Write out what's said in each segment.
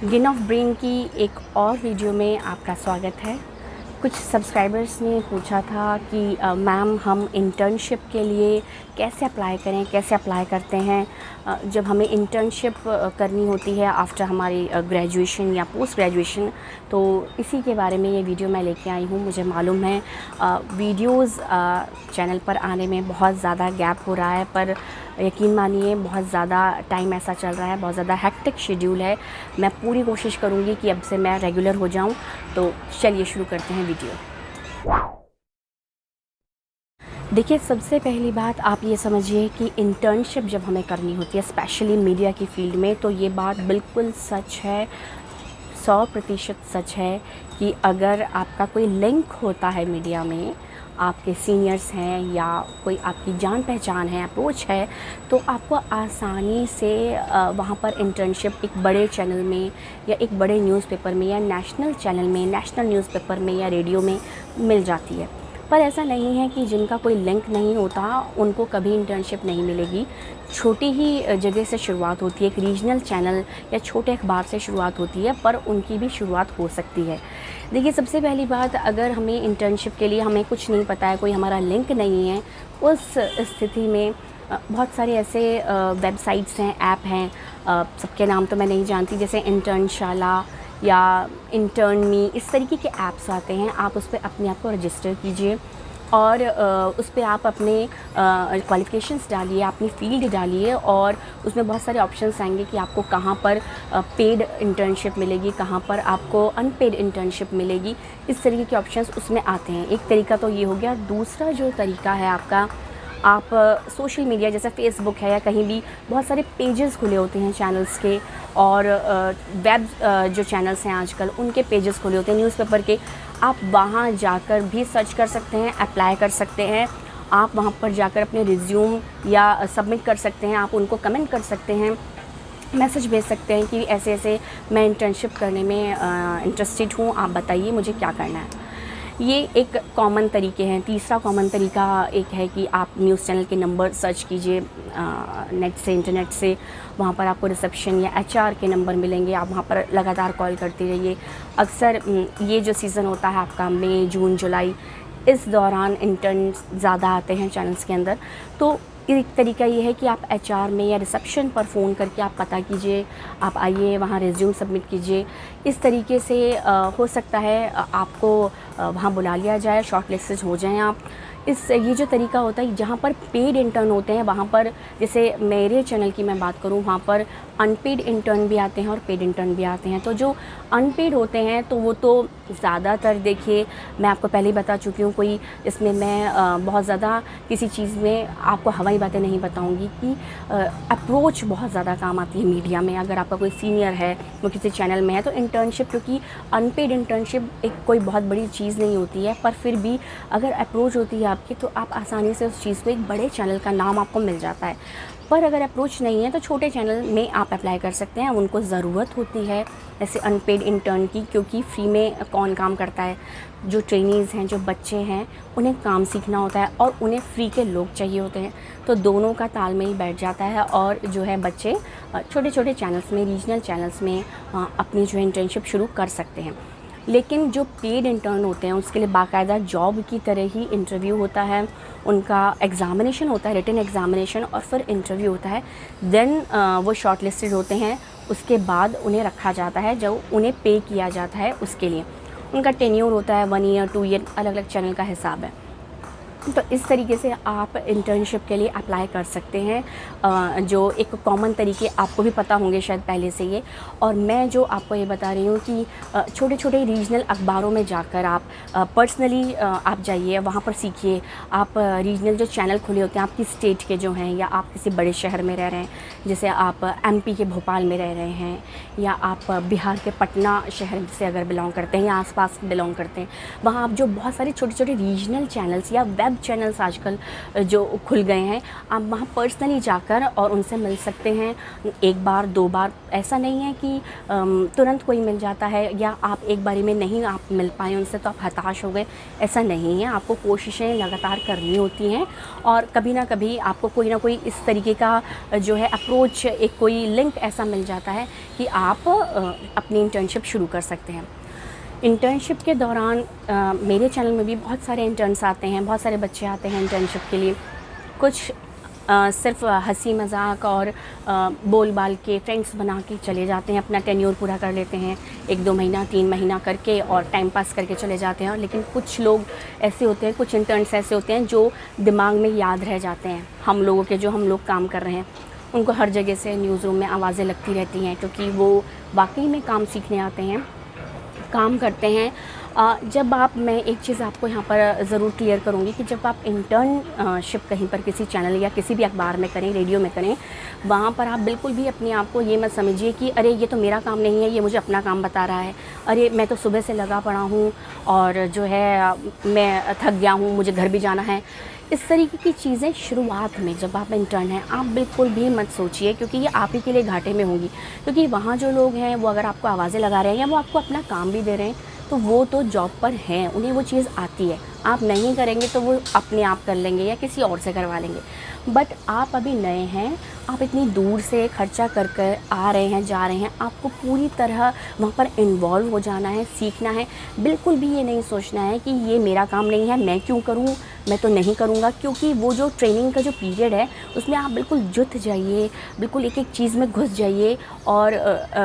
Gain of brain की एक और वीडियो में आपका स्वागत है। कुछ सब्सक्राइबर्स ने पूछा था कि मैम हम इंटर्नशिप के लिए कैसे अप्लाई करें, कैसे अप्लाई करते हैं जब हमें इंटर्नशिप करनी होती है आफ्टर हमारी ग्रेजुएशन या पोस्ट ग्रेजुएशन। तो इसी के बारे में ये वीडियो मैं लेके आई हूँ। मुझे मालूम है वीडियोस चैनल पर आने में बहुत ज़्यादा गैप हो रहा है, पर यकीन मानिए बहुत ज़्यादा टाइम ऐसा चल रहा है, बहुत ज़्यादा हेक्टिक शेड्यूल है। मैं पूरी कोशिश करूँगी कि अब से मैं रेगुलर हो जाऊँ। तो चलिए शुरू करते हैं वीडियो। देखिए, सबसे पहली बात आप ये समझिए कि इंटर्नशिप जब हमें करनी होती है स्पेशली मीडिया की फ़ील्ड में, तो ये बात बिल्कुल सच है, 100% सच है कि अगर आपका कोई लिंक होता है मीडिया में, आपके सीनियर्स हैं या कोई आपकी जान पहचान है, अप्रोच है, तो आपको आसानी से वहाँ पर इंटर्नशिप एक बड़े चैनल में या एक बड़े न्यूज़पेपर में या नेशनल चैनल में, नेशनल न्यूज़पेपर में या रेडियो में मिल जाती है। पर ऐसा नहीं है कि जिनका कोई लिंक नहीं होता उनको कभी इंटर्नशिप नहीं मिलेगी। छोटी ही जगह से शुरुआत होती है, एक रीजनल चैनल या छोटे अखबार से शुरुआत होती है, पर उनकी भी शुरुआत हो सकती है। देखिए, सबसे पहली बात, अगर हमें इंटर्नशिप के लिए हमें कुछ नहीं पता है, कोई हमारा लिंक नहीं है, उस स्थिति में बहुत सारे ऐसे वेबसाइट्स हैं, ऐप हैं, सबके नाम तो मैं नहीं जानती, जैसे इंटर्नशाला या इंटर्नमी, इस तरीके के ऐप्स आते हैं। आप उस पर अपने आप को रजिस्टर कीजिए और उस पर आप अपने क्वालिफ़िकेशंस डालिए, अपनी फ़ील्ड डालिए और उसमें बहुत सारे ऑप्शंस आएंगे कि आपको कहाँ पर पेड इंटर्नशिप मिलेगी, कहाँ पर आपको अनपेड इंटर्नशिप मिलेगी। इस तरीके के ऑप्शंस उसमें आते हैं। एक तरीका तो ये हो गया। दूसरा जो तरीका है आपका, आप सोशल मीडिया जैसे फ़ेसबुक है या कहीं भी बहुत सारे पेजेस खुले होते हैं चैनल्स के, और वेब जो चैनल्स हैं आजकल उनके पेजेस खुले होते हैं न्यूज़पेपर के। आप वहाँ जाकर भी सर्च कर सकते हैं, अप्लाई कर सकते हैं। आप वहाँ पर जाकर अपने रिज्यूम या सबमिट कर सकते हैं, आप उनको कमेंट कर सकते हैं, मैसेज भेज सकते हैं कि ऐसे ऐसे मैं इंटर्नशिप करने में इंटरेस्टेड हूँ, आप बताइए मुझे क्या करना है। ये एक कॉमन तरीके हैं। तीसरा कॉमन तरीका एक है कि आप न्यूज़ चैनल के नंबर सर्च कीजिए नेट से, इंटरनेट से। वहाँ पर आपको रिसेप्शन या एचआर के नंबर मिलेंगे, आप वहाँ पर लगातार कॉल करते रहिए। अक्सर ये जो सीज़न होता है आपका मई, जून, जुलाई, इस दौरान इंटर्न्स ज़्यादा आते हैं चैनल्स के अंदर। तो एक तरीका ये है कि आप एचआर में या रिसेप्शन पर फ़ोन करके आप पता कीजिए, आप आइए वहाँ रिज्यूम सबमिट कीजिए। इस तरीके से हो सकता है आपको वहाँ बुला लिया जाए, शॉर्ट लिस्टेड हो जाएं आप। ये जो तरीका होता है, जहाँ पर पेड इंटर्न होते हैं वहाँ पर, जैसे मेरे चैनल की मैं बात करूँ, वहाँ पर अनपेड इंटर्न भी आते हैं और पेड इंटर्न भी आते हैं। तो जो अनपेड होते हैं तो वो तो ज़्यादातर, देखिए मैं आपको पहले ही बता चुकी हूँ, कोई इसमें मैं बहुत ज़्यादा किसी चीज़ में आपको हवाई बातें नहीं बताऊँगी कि अप्रोच बहुत ज़्यादा काम आती है मीडिया में। अगर आपका कोई सीनियर है, वो किसी चैनल में है, तो इंटर्नशिप, क्योंकि अनपेड इंटर्नशिप एक कोई बहुत बड़ी चीज़ नहीं होती है, पर फिर भी अगर अप्रोच होती है आपकी तो आप आसानी से उस चीज़ को, एक बड़े चैनल का नाम आपको मिल जाता है। पर अगर अप्रोच नहीं है तो छोटे चैनल में आप अप्लाई कर सकते हैं। उनको ज़रूरत होती है ऐसे अनपेड इंटर्न की, क्योंकि फ्री में कौन काम करता है। जो ट्रेनीज़ हैं, जो बच्चे हैं, उन्हें काम सीखना होता है और उन्हें फ्री के लोग चाहिए होते हैं। तो दोनों का तालमेल बैठ जाता है और जो है बच्चे छोटे छोटे चैनल्स में, रीजनल चैनल्स में अपनी जो है इंटर्नशिप शुरू कर सकते हैं। लेकिन जो पेड इंटर्न होते हैं उसके लिए बाकायदा जॉब की तरह ही इंटरव्यू होता है, उनका एग्ज़ामिनेशन होता है, रिटन एग्ज़ामिनेशन, और फिर इंटरव्यू होता है। देन वो शॉर्ट लिस्टेड होते हैं। उसके बाद उन्हें रखा जाता है, जो उन्हें पे किया जाता है उसके लिए। उनका टेन्योर होता है 1 ईयर, 2 ईयर, अलग अलग चैनल का हिसाब है। तो इस तरीके से आप इंटर्नशिप के लिए अप्लाई कर सकते हैं। जो एक कॉमन तरीके आपको भी पता होंगे शायद पहले से ये, और मैं जो आपको ये बता रही हूँ कि छोटे छोटे रीजनल अखबारों में जाकर आप पर्सनली आप जाइए, वहाँ पर सीखिए। आप रीजनल जो चैनल खुले होते हैं आपकी स्टेट के जो हैं, या आप किसी बड़े शहर में रह रहे हैं, जैसे आप एमपी के भोपाल में रह रहे हैं, या आप बिहार के पटना शहर से अगर बिलोंग करते हैं या आसपास बिलोंग करते हैं, वहाँ आप जो बहुत सारे छोटे छोटे रीजनल चैनल्स या वेब सब चैनल्स आजकल जो खुल गए हैं, आप वहाँ पर्सनली जाकर और उनसे मिल सकते हैं। एक बार 2 बार ऐसा नहीं है कि तुरंत कोई मिल जाता है या आप एक बारी में नहीं आप मिल पाए उनसे तो आप हताश हो गए, ऐसा नहीं है। आपको कोशिशें लगातार करनी होती हैं और कभी ना कभी आपको कोई ना कोई इस तरीके का जो है अप्रोच, एक कोई लिंक ऐसा मिल जाता है कि आप अपनी इंटर्नशिप शुरू कर सकते हैं। इंटर्नशिप के दौरान मेरे चैनल में भी बहुत सारे इंटर्न्स आते हैं, बहुत सारे बच्चे आते हैं इंटर्नशिप के लिए। कुछ सिर्फ हंसी मजाक और बोल बाल के फ्रेंड्स बना के चले जाते हैं, अपना टेन्योर पूरा कर लेते हैं 1-2 महीना 3 महीना करके और टाइम पास करके चले जाते हैं। लेकिन कुछ लोग ऐसे होते हैं, कुछ इंटर्न्स ऐसे होते हैं जो दिमाग में याद रह जाते हैं हम लोगों के, जो हम लोग काम कर रहे हैं। उनको हर जगह से न्यूज़ रूम में आवाज़ें लगती रहती हैं क्योंकि वो वाकई में काम सीखने आते हैं, काम करते हैं। जब आप, मैं एक चीज़ आपको यहाँ पर ज़रूर क्लियर करूँगी कि जब आप इंटर्नशिप कहीं पर किसी चैनल या किसी भी अखबार में करें, रेडियो में करें, वहाँ पर आप बिल्कुल भी अपने आप को ये मत समझिए कि अरे ये तो मेरा काम नहीं है, ये मुझे अपना काम बता रहा है, अरे मैं तो सुबह से लगा पड़ा हूँ और जो है मैं थक गया हूँ, मुझे घर भी जाना है। इस तरीके की चीज़ें शुरुआत में जब आप इंटर्न हैं आप बिल्कुल भी मत सोचिए, क्योंकि ये आप ही के लिए घाटे में होंगी। क्योंकि वहाँ जो लोग हैं वो अगर आपको आवाज़ें लगा रहे हैं या वो आपको अपना काम भी दे रहे हैं तो वो तो जॉब पर हैं, उन्हें वो चीज़ आती है। आप नहीं करेंगे तो वो अपने आप कर लेंगे या किसी और से करवा लेंगे। बट आप अभी नए हैं, आप इतनी दूर से खर्चा कर कर आ रहे हैं, जा रहे हैं, आपको पूरी तरह वहाँ पर इन्वॉल्व हो जाना है, सीखना है। बिल्कुल भी ये नहीं सोचना है कि ये मेरा काम नहीं है, मैं क्यों करूँ, मैं तो नहीं करूँगा। क्योंकि वो जो ट्रेनिंग का जो पीरियड है उसमें आप बिल्कुल जुट जाइए, बिल्कुल एक एक चीज़ में घुस जाइए और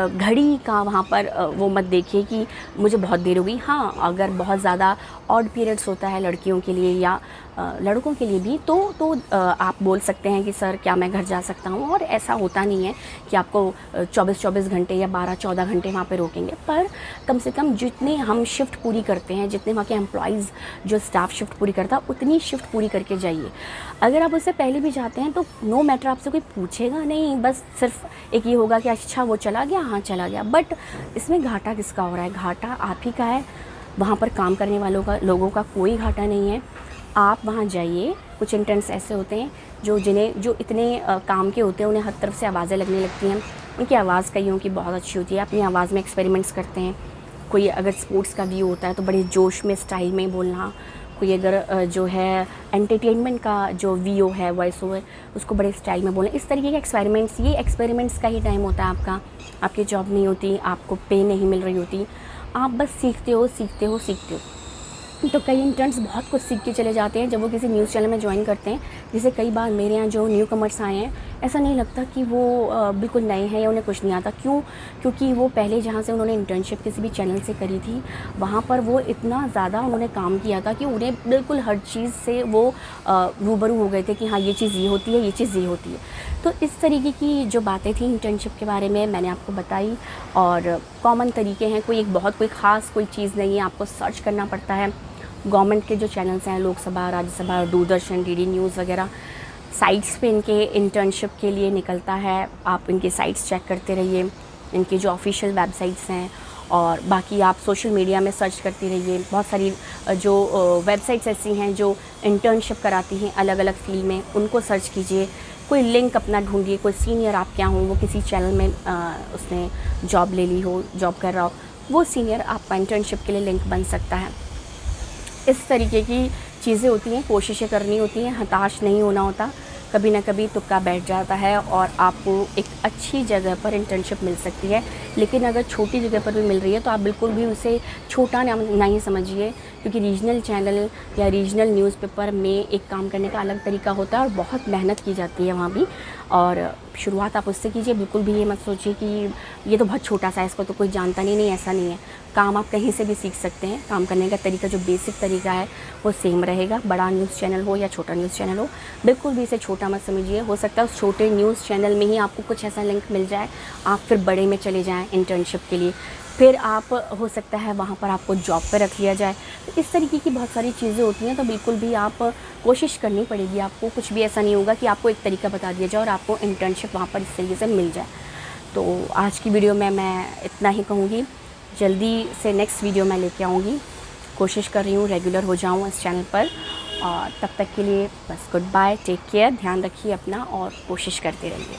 घड़ी का वहाँ पर वो मत देखिए कि मुझे बहुत देर हो गई। हाँ, अगर बहुत ज़्यादा ऑड पीरियड्स होता है लड़कियों के लिए या लड़कों के लिए भी तो आप बोल सकते हैं कि सर क्या मैं घर जा सकता हूँ। और ऐसा होता नहीं है कि आपको 24-24 घंटे या 12-14 घंटे वहाँ पे रोकेंगे, पर कम से कम जितने हम शिफ्ट पूरी करते हैं, जितने वहाँ के एम्प्लॉइज़ जो स्टाफ शिफ्ट पूरी करता है उतनी शिफ्ट पूरी करके जाइए। अगर आप उससे पहले भी जाते हैं तो नो मैटर, आपसे कोई पूछेगा नहीं, बस सिर्फ एक ये होगा कि अच्छा वो चला गया, हाँ चला गया। बट इसमें घाटा किसका हो रहा है? घाटा आप ही का है, वहाँ पर काम करने वालों का, लोगों का कोई घाटा नहीं है। आप वहाँ जाइए। कुछ इंटर्न्स ऐसे होते हैं जो इतने काम के होते हैं, उन्हें हर तरफ से आवाज़ें लगने लगती हैं। उनकी आवाज़ कईयों की बहुत अच्छी होती है, अपनी आवाज़ में एक्सपेरिमेंट्स करते हैं। कोई अगर स्पोर्ट्स का व्यू होता है तो बड़े जोश में स्टाइल में बोलना, कोई अगर जो है एंटरटेनमेंट का जो वीओ है, वॉइस ओवर, उसको बड़े स्टाइल में बोलना। इस तरीके के एक्सपेरिमेंट्स, ये एक्सपेरिमेंट्स का ही टाइम होता है आपका। आपकी जॉब नहीं होती, आपको पे नहीं मिल रही होती, आप बस सीखते हो सीखते हो सीखते हो। तो कई इंटर्न्स बहुत कुछ सीख के चले जाते हैं जब वो किसी न्यूज़ चैनल में ज्वाइन करते हैं। जैसे कई बार मेरे यहाँ जो न्यू कमर्स आए हैं, ऐसा नहीं लगता कि वो बिल्कुल नए हैं या उन्हें कुछ नहीं आता। क्यों? क्योंकि वो पहले जहाँ से उन्होंने इंटर्नशिप किसी भी चैनल से करी थी, वहाँ पर वो इतना ज़्यादा उन्होंने काम किया था कि उन्हें बिल्कुल हर चीज़ से वो रूबरू हो गए थे कि हाँ ये चीज़ ये होती है, ये चीज़ ये होती है। तो इस तरीके की जो बातें थी इंटर्नशिप के बारे में मैंने आपको बताई। और कॉमन तरीके हैं, कोई ख़ास कोई चीज़ नहीं है, आपको सर्च करना पड़ता है। गवर्नमेंट के जो चैनल्स हैं, लोकसभा, राज्यसभा, दूरदर्शन, डीडी न्यूज़ वगैरह, साइट्स पे इनके इंटर्नशिप के लिए निकलता है। आप इनकी साइट्स चेक करते रहिए, इनकी जो ऑफिशियल वेबसाइट्स हैं। और बाकी आप सोशल मीडिया में सर्च करते रहिए। बहुत सारी जो वेबसाइट्स ऐसी हैं जो इंटर्नशिप कराती हैं अलग अलग फील्ड में, उनको सर्च कीजिए। कोई लिंक अपना ढूंढिए, कोई सीनियर आप क्या हो, वो किसी चैनल में उसने जॉब ले ली हो, जॉब कर रहा हो, वो सीनियर आपका इंटर्नशिप के लिए लिंक बन सकता है। इस तरीके की चीज़ें होती हैं, कोशिशें करनी होती हैं, हताश नहीं होना होता। कभी ना कभी तुक्का बैठ जाता है और आपको एक अच्छी जगह पर इंटर्नशिप मिल सकती है। लेकिन अगर छोटी जगह पर भी मिल रही है तो आप बिल्कुल भी उसे छोटा नहीं समझिए, क्योंकि रीजनल चैनल या रीजनल न्यूज़पेपर में एक काम करने का अलग तरीका होता है और बहुत मेहनत की जाती है वहाँ भी। और शुरुआत आप उससे कीजिए। बिल्कुल भी ये मत सोचिए कि ये तो बहुत छोटा सा है, इसको तो कोई जानता नहीं, ऐसा नहीं है। काम आप कहीं से भी सीख सकते हैं। काम करने का तरीका, जो बेसिक तरीका है वो सेम रहेगा, बड़ा न्यूज़ चैनल हो या छोटा न्यूज़ चैनल हो। बिल्कुल भी इसे छोटा मत समझिए। हो सकता है उस छोटे न्यूज़ चैनल में ही आपको कुछ ऐसा लिंक मिल जाए, आप फिर बड़े में चले जाएँ इंटर्नशिप के लिए, फिर आप हो सकता है वहाँ पर आपको जॉब पे रख लिया जाए। तो इस तरीके की बहुत सारी चीज़ें होती हैं। तो बिल्कुल भी आप कोशिश करनी पड़ेगी आपको। कुछ भी ऐसा नहीं होगा कि आपको एक तरीका बता दिया जाए और आपको इंटर्नशिप वहाँ पर इस तरीके से मिल जाए। तो आज की वीडियो में मैं इतना ही कहूँगी। जल्दी से नेक्स्ट वीडियो मैं लेके आऊँगी। कोशिश कर रही हूँ रेगुलर हो जाऊँ इस चैनल पर और तब तक के लिए बस गुड बाय, टेक केयर, ध्यान रखिए अपना और कोशिश करते रहिए।